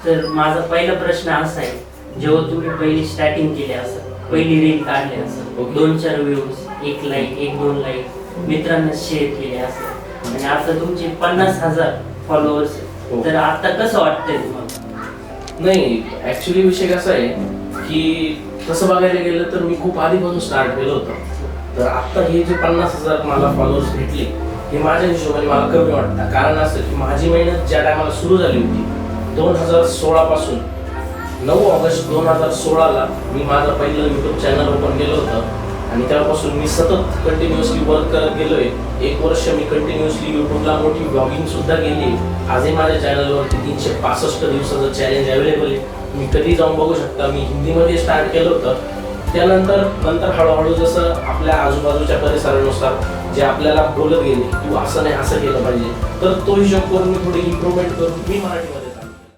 तर माझा पहिला प्रश्न असा आहे, जेव्हा तुम्ही पहिली स्टार्टिंग केली असं, पहिली रील काढली असं, 2-4 व्ह्यूज, 1 लाईक 1-2 लाईक, मित्रांना शेअर केले असं, आणि आता तुमचे 50,000 फॉलोअर्स, तर आता कसं वाटतंय तुम्हाला? नाही, ऍक्च्युली विषय कसा आहे की तसं बघायला गेलं तर मी खूप आधीपासून स्टार्ट केलं होतं. तर आता हे जे 50,000 मला फॉलोअर्स भेटले, हे माझ्या हिशोबाने मला कमी वाटतं. कारण असं की माझी मेहनत ज्या टायमाला सुरू झाली होती 2016 पासून, 9 ऑगस्ट 2016ला मी माझं पहिलं यूट्यूब चॅनल ओपन केलं होतं, आणि त्यापासून मी सतत कंटिन्युअसली वर्क करत गेलोय. 1 वर्ष मी कंटिन्युअसली यूट्यूबला मोठी ब्लॉगिंग सुद्धा केली. आजही माझ्या चॅनलवरती 365 दिवसाचं चॅलेंज अवेलेबल आहे, मी कधी जाऊन बघू शकता. मी हिंदीमध्ये स्टार्ट केलं होतं, त्यानंतर हळूहळू जसं आपल्या आजूबाजूच्या परिसरानुसार जे आपल्याला बोलत गेले, तू असं नाही असं केलं पाहिजे, तर तो हिशोब करून मी थोडी इम्प्रूव्हमेंट करून मी मराठीमध्ये